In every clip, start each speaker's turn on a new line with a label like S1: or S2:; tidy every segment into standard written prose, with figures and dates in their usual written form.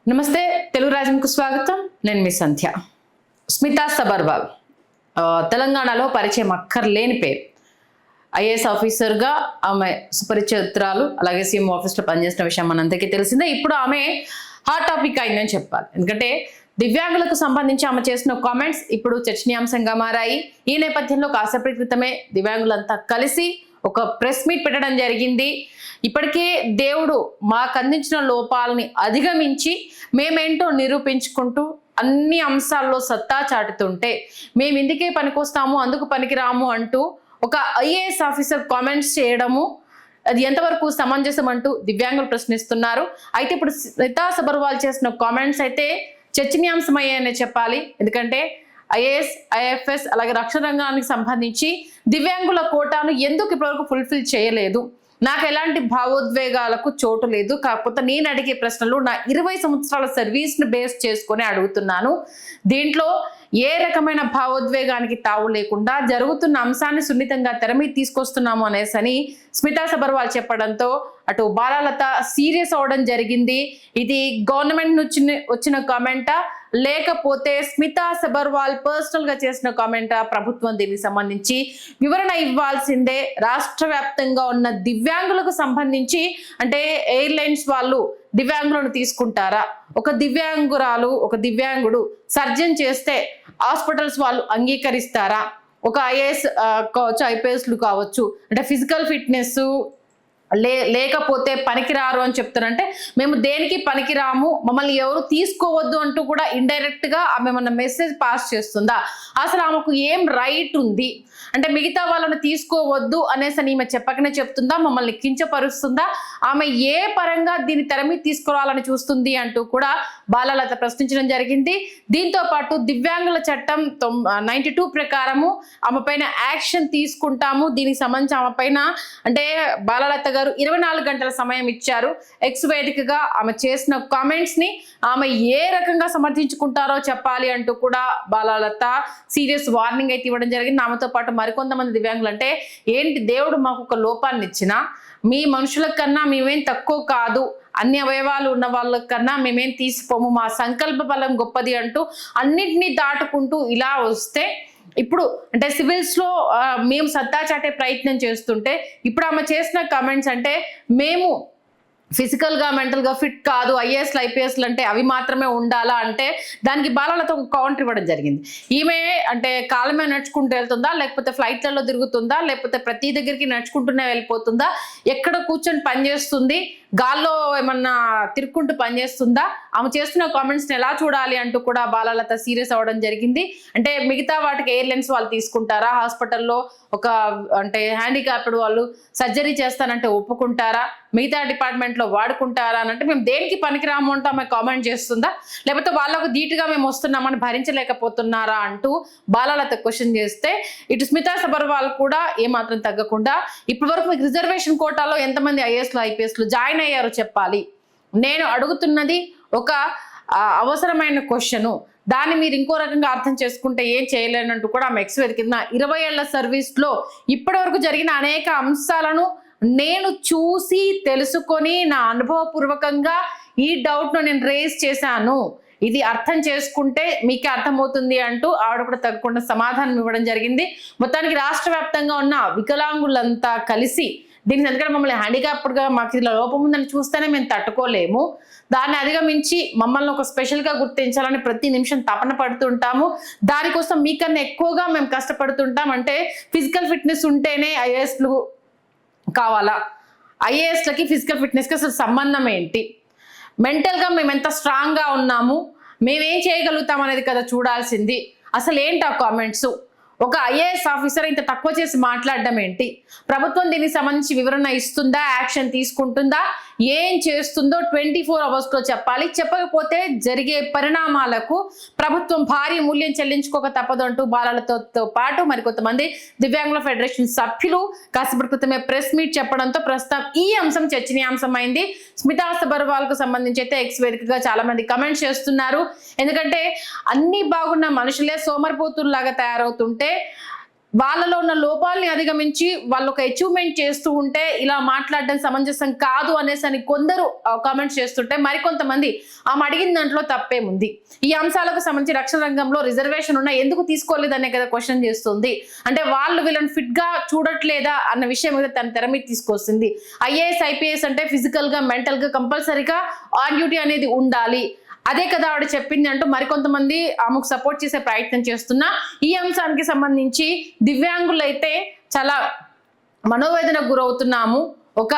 S1: నమస్తే తెలుగు రాజ్యంకు స్వాగతం. నేను మీ సంధ్య. స్మితా సబర్వాల్ తెలంగాణలో పరిచయం అక్కర్లేని పేరు. ఐఏఎస్ ఆఫీసర్గా ఆమె సుపరిచితురాలు, అలాగే సీఎం ఆఫీస్లో పనిచేసిన విషయం మనందరికీ తెలిసిందే. ఇప్పుడు ఆమె హాట్ టాపిక్ అయిందని చెప్పాలి. ఎందుకంటే దివ్యాంగులకు సంబంధించి ఆమె చేసిన కామెంట్స్ ఇప్పుడు చర్చనీయాంశంగా మారాయి. ఈ నేపథ్యంలో కాసేపటి క్రితమే దివ్యాంగులంతా కలిసి ఒక ప్రెస్ మీట్ పెట్టడం జరిగింది. ఇప్పటికే దేవుడు మాకు అందించిన లోపాలని అధిగమించి మేమేంటో నిరూపించుకుంటూ అన్ని అంశాల్లో సత్తా చాటుతుంటే మేము ఇందుకే పనికొస్తాము, అందుకు పనికిరాము అంటూ ఒక ఐఏఎస్ ఆఫీసర్ కామెంట్స్ చేయడము అది ఎంతవరకు సమంజసం అంటూ దివ్యాంగులు ప్రశ్నిస్తున్నారు. అయితే ఇప్పుడు స్మితా సబర్వాల్ చేసిన కామెంట్స్ అయితే చర్చనీయాంశమయ్యాయనే చెప్పాలి. ఎందుకంటే ఐఏఎస్, ఐఎఫ్ఎస్ అలాగే రక్షణ రంగానికి సంబంధించి దివ్యాంగుల కోటాను ఎందుకు ఇప్పటివరకు ఫుల్ఫిల్ చేయలేదు, నాకు ఎలాంటి భావోద్వేగాలకు చోటు లేదు, కాకపోతే నేను అడిగే ప్రశ్నలు నా 20 సంవత్సరాల సర్వీస్ను బేస్ చేసుకొని అడుగుతున్నాను. దీంట్లో ఏ రకమైన భావోద్వేగానికి తావు లేకుండా జరుగుతున్న అంశాన్ని సున్నితంగా తెర మీద తీసుకొస్తున్నాము అనేసని స్మితా సబర్వాల్ చెప్పడంతో అటు బాలలత సీరియస్ అవడం జరిగింది. ఇది గవర్నమెంట్ నుంచి వచ్చిన కామెంటా లేకపోతే స్మితా సబర్వాల్ పర్సనల్ గా చేసిన కామెంటా, ప్రభుత్వం దీనికి సంబంధించి వివరణ ఇవ్వాల్సిందే. రాష్ట్ర వ్యాప్తంగా ఉన్న దివ్యాంగులకు సంబంధించి అంటే ఎయిర్లైన్స్ వాళ్ళు దివ్యాంగులను తీసుకుంటారా, ఒక దివ్యాంగురాలు ఒక దివ్యాంగుడు సర్జన్ చేస్తే హాస్పిటల్స్ వాళ్ళు అంగీకరిస్తారా, ఒక ఐఏఎస్ కావచ్చు ఐపీఎస్లు కావచ్చు అంటే ఫిజికల్ ఫిట్నెస్ లేకపోతే పనికిరారు అని చెప్తారంటే మేము దేనికి పనికిరాము, మమ్మల్ని ఎవరు తీసుకోవద్దు అంటూ కూడా ఇండైరెక్ట్ గా ఆమె మన మెసేజ్ పాస్ చేస్తుందా? అసలు ఆమెకు ఏం రైట్ ఉంది అంటే మిగతా వాళ్ళని తీసుకోవద్దు అనేసి ఈమె చెప్పకనే చెప్తుందా, మమ్మల్ని కించపరుస్తుందా, ఆమె ఏ పరంగా దీన్ని తెర మీద తీసుకురావాలని చూస్తుంది అంటూ కూడా బాలలత ప్రశ్నించడం జరిగింది. దీంతో పాటు దివ్యాంగుల చట్టం 92 ప్రకారము ఆమె పైన యాక్షన్ తీసుకుంటాము, దీనికి సంబంధించి ఆమె పైన అంటే బాలలత గారు 24 గంటల సమయం ఇచ్చారు. ఎక్స్ వేదికగా ఆమె చేసిన కామెంట్స్ ని ఆమె ఏ రకంగా సమర్థించుకుంటారో చెప్పాలి అంటూ కూడా బాలలత సీరియస్ వార్నింగ్ అయితే ఇవ్వడం జరిగింది. ఆమెతో పాటు మరికొంతమంది దివ్యాంగులు అంటే ఏంటి దేవుడు మాకు ఒక లోపాన్ని ఇచ్చినా మీ మనుషుల కన్నా మేమేం తక్కువ కాదు, అన్ని అవయవాలు ఉన్న వాళ్ళ కన్నా మేమేం తీసిపోము, మా సంకల్ప బలం గొప్పది అంటూ అన్నిటినీ దాటుకుంటూ ఇలా వస్తే ఇప్పుడు అంటే సివిల్స్ లో మేము సత్తా చాటే ప్రయత్నం చేస్తుంటే ఇప్పుడు ఆమె చేసిన కామెంట్స్ అంటే మేము ఫిజికల్ గా మెంటల్ గా ఫిట్ కాదు, ఐఏఎస్లు ఐపీఎస్లు అంటే అవి మాత్రమే ఉండాలా అంటే దానికి బాలలతో ఒక కౌంటర్ ఇవ్వడం జరిగింది. ఈమె అంటే కాలమే నడుచుకుంటూ వెళ్తుందా, లేకపోతే ఫ్లైట్లలో తిరుగుతుందా, లేకపోతే ప్రతి దగ్గరికి నడుచుకుంటూనే వెళ్ళిపోతుందా, ఎక్కడ కూర్చొని పనిచేస్తుంది, గాల్లో ఏమన్నా తిరుక్కుంటూ పనిచేస్తుందా, ఆమె చేస్తున్న కామెంట్స్ని ఎలా చూడాలి అంటూ కూడా బాలలత సీరియస్ అవ్వడం జరిగింది. అంటే మిగతా వాటికి ఎయిర్లైన్స్ వాళ్ళు తీసుకుంటారా, హాస్పిటల్లో ఒక అంటే హ్యాండిక్యాప్డ్ వాళ్ళు సర్జరీ చేస్తానంటే ఒప్పుకుంటారా, మిగతా డిపార్ట్మెంట్లో వాడుకుంటారా అని అంటే మేము దేనికి పనికిరాము అంటూ ఆమె కామెంట్ చేస్తుందా, లేకపోతే వాళ్ళకు ధీటుగా మేము వస్తున్నామని భరించలేకపోతున్నారా అంటూ బాలలత క్వశ్చన్ చేస్తే ఇటు స్మితా సబర్వాల్ కూడా ఏమాత్రం తగ్గకుండా ఇప్పటి వరకు మీకు రిజర్వేషన్ కోటాలో ఎంతమంది ఐఏఎస్లు ఐపీఎస్లు జాయిన్ అయ్యారో చెప్పాలి, నేను అడుగుతున్నది ఒక అవసరమైన క్వశ్చను, దాన్ని మీరు ఇంకో రకంగా అర్థం చేసుకుంటే ఏం చేయలేనంటూ కూడా ఆమె ఎక్స్ కింద 20 ఏళ్ల సర్వీస్లో ఇప్పటి వరకు జరిగిన అనేక అంశాలను నేను చూసి తెలుసుకొని నా అనుభవపూర్వకంగా ఈ డౌట్ను నేను రేస్ చేశాను, ఇది అర్థం చేసుకుంటే మీకే అర్థమవుతుంది అంటూ ఆవిడ కూడా తగ్గకుండా సమాధానం ఇవ్వడం జరిగింది. మొత్తానికి రాష్ట్ర వ్యాప్తంగా ఉన్న వికలాంగులంతా కలిసి దీనికి ఎందుకంటే మమ్మల్ని హ్యాండిక్యాప్డ్గా మాకు ఇలా లోపం ఉందని చూస్తేనే మేము తట్టుకోలేము, దాన్ని అధిగమించి మమ్మల్ని ఒక స్పెషల్గా గుర్తించాలని ప్రతి నిమిషం తపన పడుతుంటాము, దానికోసం మీకన్నా ఎక్కువగా మేము కష్టపడుతుంటాం, అంటే ఫిజికల్ ఫిట్నెస్ ఉంటేనే ఐఏఎస్లు కావాలా, ఐఏఎస్లకి ఫిజికల్ ఫిట్నెస్కి అసలు సంబంధం ఏంటి, మెంటల్గా మేము ఎంత స్ట్రాంగ్గా ఉన్నాము మేమేం చేయగలుగుతాం అనేది కదా చూడాల్సింది, అసలు ఏంటి ఆ కామెంట్స్, ఒక ఐఏఎస్ ఆఫీసర్ ఇంత తక్కువ చేసి మాట్లాడడం ఏంటి, ప్రభుత్వం దీనికి సంబంధించి వివరణ ఇస్తుందా, యాక్షన్ తీసుకుంటుందా, ఏం చేస్తుందో 24 అవర్స్లో చెప్పాలి, చెప్పకపోతే జరిగే పరిణామాలకు ప్రభుత్వం భారీ మూల్యం చెల్లించుకోక తప్పదు అంటూ బాలలతో పాటు మరికొంతమంది దివ్యాంగుల ఫెడరేషన్ సభ్యులు కాసేపటి క్రితమే ప్రెస్ మీట్ చెప్పడంతో ప్రస్తుతం ఈ అంశం చర్చనీయాంశమైంది. స్మితా సబర్వాల్ కు సంబంధించి అయితే ఎక్స్ వేదికగా చాలా మంది కమెంట్స్ చేస్తున్నారు. ఎందుకంటే అన్ని బాగున్న మనుషులే సోమరిపోతుల్లాగా తయారవుతుంటే వాళ్ళలో ఉన్న లోపాలని అధిగమించి వాళ్ళు ఒక అచీవ్మెంట్ చేస్తూ ఉంటే ఇలా మాట్లాడడం సమంజసం కాదు అనేసి కొందరు కామెంట్స్ చేస్తుంటే మరికొంతమంది ఆమె అడిగిన దాంట్లో తప్పేముంది, ఈ అంశాలకు సంబంధించి రక్షణ రంగంలో రిజర్వేషన్ ఉన్నా ఎందుకు తీసుకోలేదనే కదా క్వశ్చన్ చేస్తుంది. అంటే వాళ్ళు వీళ్ళని ఫిట్ గా చూడట్లేదా అన్న విషయం మీద తన తెర మీద తీసుకొస్తుంది. ఐఏఎస్ ఐపీఎస్ అంటే ఫిజికల్ గా మెంటల్ గా కంపల్సరీగా ఆన్ డ్యూటీ అనేది ఉండాలి, అదే కదా ఆవిడ చెప్పింది అంటూ మరికొంతమంది ఆమెకు సపోర్ట్ చేసే ప్రయత్నం చేస్తున్నా. ఈ అంశానికి సంబంధించి దివ్యాంగులైతే చాలా మనోవేదనకు గురవుతున్నాము. ఒక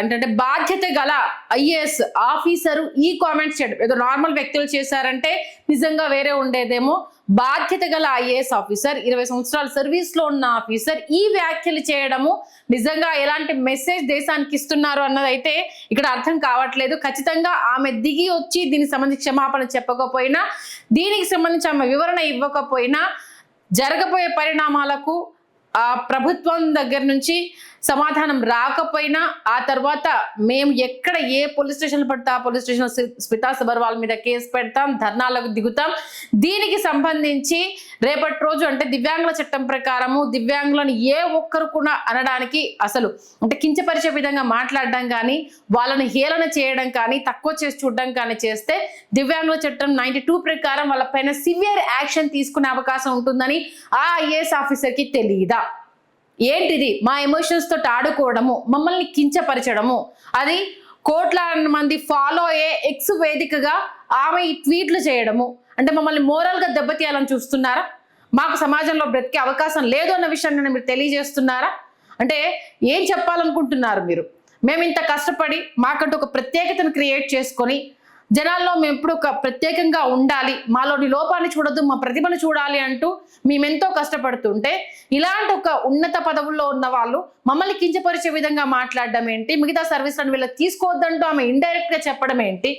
S1: ఏంటంటే బాధ్యత గల ఐఏఎస్ ఆఫీసరు ఈ కామెంట్స్ చేయడం, ఏదో నార్మల్ వ్యక్తులు చేశారంటే నిజంగా వేరే ఉండేదేమో. బాధ్యత గల ఐఏఎస్ ఆఫీసర్, 20 సంవత్సరాల సర్వీస్ లో ఉన్న ఆఫీసర్ ఈ వ్యాఖ్యలు చేయడము నిజంగా ఎలాంటి మెసేజ్ దేశానికి ఇస్తున్నారు అన్నదైతే ఇక్కడ అర్థం కావట్లేదు. ఖచ్చితంగా ఆమె దిగి వచ్చి దీనికి సంబంధించి క్షమాపణ చెప్పకపోయినా, దీనికి సంబంధించి ఆమె వివరణ ఇవ్వకపోయినా జరగబోయే పరిణామాలకు ఆ ప్రభుత్వం దగ్గర నుంచి సమాధానం రాకపోయినా ఆ తర్వాత మేము ఎక్కడ ఏ పోలీస్ స్టేషన్ పడితే ఆ పోలీస్ స్టేషన్ స్మితా సబర్వాల్ మీద కేసు పెడతాం, ధర్నాలకు దిగుతాం. దీనికి సంబంధించి రేపటి రోజు అంటే దివ్యాంగుల చట్టం ప్రకారము దివ్యాంగులను ఏ ఒక్కరు కూడా అనడానికి అసలు అంటే కించపరిచే విధంగా మాట్లాడడం కానీ, వాళ్ళని హేళన చేయడం కానీ, తక్కువ చేసి చూడడం కానీ చేస్తే దివ్యాంగుల చట్టం 92 ప్రకారం వాళ్ళపైన సివియర్ యాక్షన్ తీసుకునే అవకాశం ఉంటుందని ఆ ఐఏఎస్ ఆఫీసర్కి తెలియదా? ఏంటిది మా ఎమోషన్స్ తోటి ఆడుకోవడము, మమ్మల్ని కించపరచడము, అది కోట్ల మంది ఫాలో అయ్యే ఎక్స్ వేదికగా ఆమె ఈ ట్వీట్లు చేయడము అంటే మమ్మల్ని మోరల్గా దెబ్బతీయాలని చూస్తున్నారా? మాకు సమాజంలో బ్రతికే అవకాశం లేదు అన్న విషయాన్ని మీరు తెలియజేస్తున్నారా? అంటే ఏం చెప్పాలనుకుంటున్నారు మీరు? మేము ఇంత కష్టపడి మాకంటూ ఒక ప్రత్యేకతను క్రియేట్ చేసుకొని జనాల్లో మేము ఎప్పుడు ఒక ప్రత్యేకంగా ఉండాలి, మాలోని లోపాన్ని చూడొద్దు, మా ప్రతిభను చూడాలి అంటూ మేమెంతో కష్టపడుతుంటే ఇలాంటి ఒక ఉన్నత పదవుల్లో ఉన్న వాళ్ళు మమ్మల్ని కించపరిచే విధంగా మాట్లాడడం ఏంటి? మిగతా సర్వీసులను వీళ్ళకి తీసుకోవద్దంటూ ఆమె ఇండైరెక్ట్ గా చెప్పడం ఏంటి?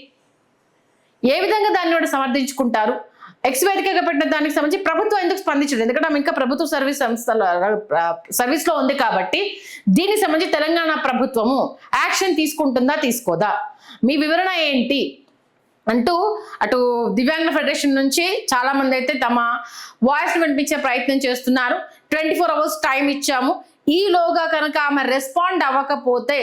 S1: ఏ విధంగా దాన్ని సమర్థించుకుంటారు? ఎక్స్ వేదికగా పెట్టిన దానికి సంబంధించి ప్రభుత్వం ఎందుకు స్పందించలేదు? ఎందుకంటే ఆమె ఇంకా ప్రభుత్వ సర్వీస్ లో ఉంది కాబట్టి దీనికి సంబంధించి తెలంగాణ ప్రభుత్వము యాక్షన్ తీసుకుంటుందా తీసుకోదా, మీ వివరణ ఏంటి అంటూ అటు దివ్యాంగుల ఫెడరేషన్ నుంచి చాలా మంది అయితే తమ వాయిస్ వినిపించే ప్రయత్నం చేస్తున్నారు. 24 hours టైం ఇచ్చాము, ఈలోగా కనుక ఆమె రెస్పాండ్ అవ్వకపోతే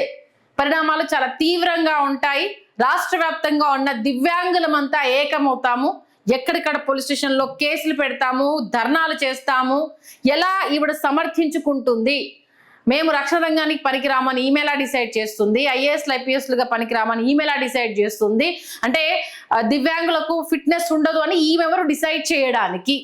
S1: పరిణామాలు చాలా తీవ్రంగా ఉంటాయి. రాష్ట్ర వ్యాప్తంగా ఉన్న దివ్యాంగులమంతా ఏకమవుతాము, ఎక్కడిక్కడ పోలీస్ స్టేషన్లో కేసులు పెడతాము, ధర్నాలు చేస్తాము. ఎలా ఈవిడ సమర్థించుకుంటుంది? మేము రక్షణ రంగానికి పనికిరామని ఈమెయిలా డిసైడ్ చేస్తుంది, ఐఏఎస్లు ఐపీఎస్లుగా పనికిరామని ఈమెయిలా డిసైడ్ చేస్తుంది. అంటే దివ్యాంగులకు ఫిట్నెస్ ఉండదు అని ఈమెవరు డిసైడ్ చేయడానికి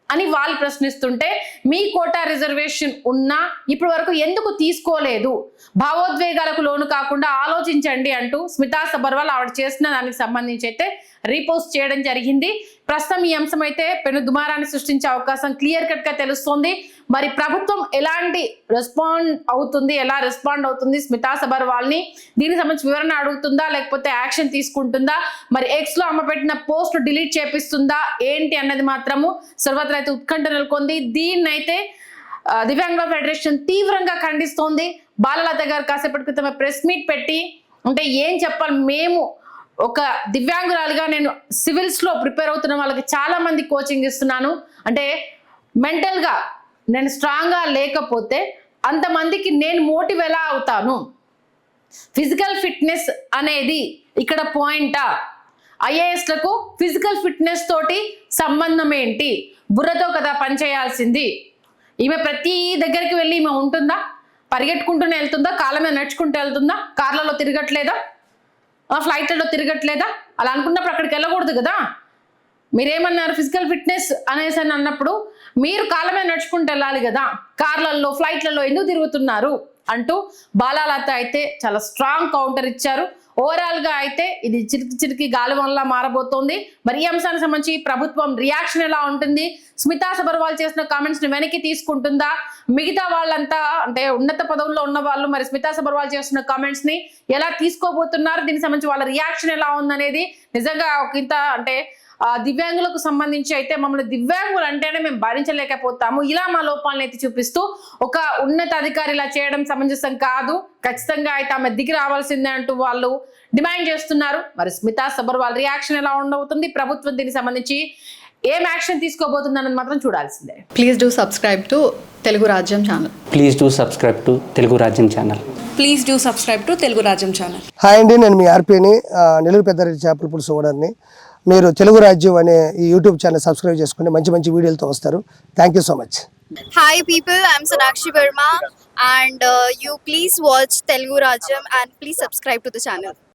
S1: అని వాళ్ళు ప్రశ్నిస్తుంటే, మీ కోటా రిజర్వేషన్ ఉన్నా ఇప్పటి వరకు ఎందుకు తీసుకోలేదు? భావోద్వేగాలకు లోను కాకుండా ఆలోచించండి అంటూ స్మితా సబర్వాల్ ఆవిడ చేసిన దానికి సంబంధించి అయితే రీపోస్ట్ చేయడం జరిగింది. ప్రస్తుతం ఈ అంశం అయితే పెను దుమారాన్ని సృష్టించే అవకాశం క్లియర్ కట్ గా తెలుస్తోంది. మరి ప్రభుత్వం ఎలాంటి ఎలా రెస్పాండ్ అవుతుంది స్మితా సబర్వాల్ ని? దీనికి సంబంధించి వివరణ అడుగుతుందా, లేకపోతే యాక్షన్ తీసుకుంటుందా? మరి ఎక్స్ లో ఆమె పెట్టిన పోస్ట్ డిలీట్ చేపిస్తుందా ఏంటి అన్నది మాత్రము సర్వత్రా అయితే ఉత్కంఠ నెలకొంది. దీన్నైతే దివ్యాంగుల ఫెడరేషన్ తీవ్రంగా ఖండిస్తోంది. బాలలత గారు కాసేపటి క్రితమే ప్రెస్ మీట్ పెట్టి అంటే ఏం చెప్పాలి, మేము ఒక దివ్యాంగురాలుగా నేను సివిల్స్ లో ప్రిపేర్ అవుతున్న వాళ్ళకి చాలా మంది కోచింగ్ ఇస్తున్నాను, అంటే మెంటల్ గా నేను స్ట్రాంగ్ గా లేకపోతే అంతమందికి నేను మోటివ్ ఎలా అవుతాను? ఫిజికల్ ఫిట్నెస్ అనేది ఇక్కడ పాయింటా? ఐఏఎస్లకు ఫిజికల్ ఫిట్నెస్ తోటి సంబంధం ఏంటి? బుర్రతో కదా పనిచేయాల్సింది. ఈమె ప్రతి దగ్గరికి వెళ్ళి ఈమె ఉంటుందా? పరిగెట్టుకుంటూనే వెళ్తుందా? కాళ్ళ మీద నడుచుకుంటూ వెళ్తుందా? కార్లలో తిరగట్లేదా? ఫ్లైట్లలో తిరగట్లేదా? అలా అనుకున్నప్పుడు అక్కడికి వెళ్ళకూడదు కదా. మీరేమన్నారు ఫిజికల్ ఫిట్నెస్ అనేసి అని అన్నప్పుడు మీరు కాళ్ళ మీద నడుచుకుంటూ వెళ్ళాలి కదా, కార్లలో ఫ్లైట్లలో ఎందుకు తిరుగుతున్నారు అంటూ బాలలత అయితే చాలా స్ట్రాంగ్ కౌంటర్ ఇచ్చారు. ఓవరాల్ గా అయితే ఇది చిరికి గాలివానలా మారబోతోంది. మరి ఈ అంశానికి సంబంధించి ప్రభుత్వం రియాక్షన్ ఎలా ఉంటుంది? స్మితా సబర్వాల్ చేసిన కామెంట్స్ ని వెనక్కి తీసుకుంటుందా? మిగతా వాళ్ళంతా అంటే ఉన్నత పదవుల్లో ఉన్న వాళ్ళు మరి స్మితా సబర్వాల్ చేస్తున్న కామెంట్స్ ని ఎలా తీసుకోబోతున్నారు? దీనికి సంబంధించి వాళ్ళ రియాక్షన్ ఎలా ఉందనేది నిజంగా ఒక ఇంత అంటే దివ్యాంగులకు సంబంధించి అయితే మమ్మల్ని దివ్యాంగులు అంటేనే మేము భరించలేకపోతాము, ఇలా మా లోపాలను ఎత్తి చూపిస్తూ ఒక ఉన్నత అధికారి ఇలా చేయడం సమంజసం కాదు, ఖచ్చితంగా అయితే ఆమె దిగి రావాల్సిందే అంటూ వాళ్ళు డిమాండ్ చేస్తున్నారు. మరి స్మితా సబర్వాల్ రియాక్షన్ ఎలా ఉండబోతుంది? ప్రభుత్వం దీనికి సంబంధించి ఏం యాక్షన్ తీసుకోబోతుందన్నది మాత్రం చూడాల్సిందే.
S2: Please do subscribe to Telugu Rajyam channel.
S3: Please do subscribe to Telugu Rajyam channel.
S2: Please do subscribe to Telugu Rajyam channel.
S4: Hi అండి, నేను మీ ఆర్పీని, నెల్లూరు పెద్దారెడ్డి చేపల పులుసు ఓనర్ని. మీరు తెలుగు రాజ్యం అనే ఈ యూట్యూబ్ ఛానల్ సబ్స్క్రైబ్ చేసుకుని మంచి మంచి వీడియోలతో వస్తారు. Thank you so much.
S5: Hi people, I'm Sonakshi Verma and you please watch Telugu Rajyam and please subscribe to the channel.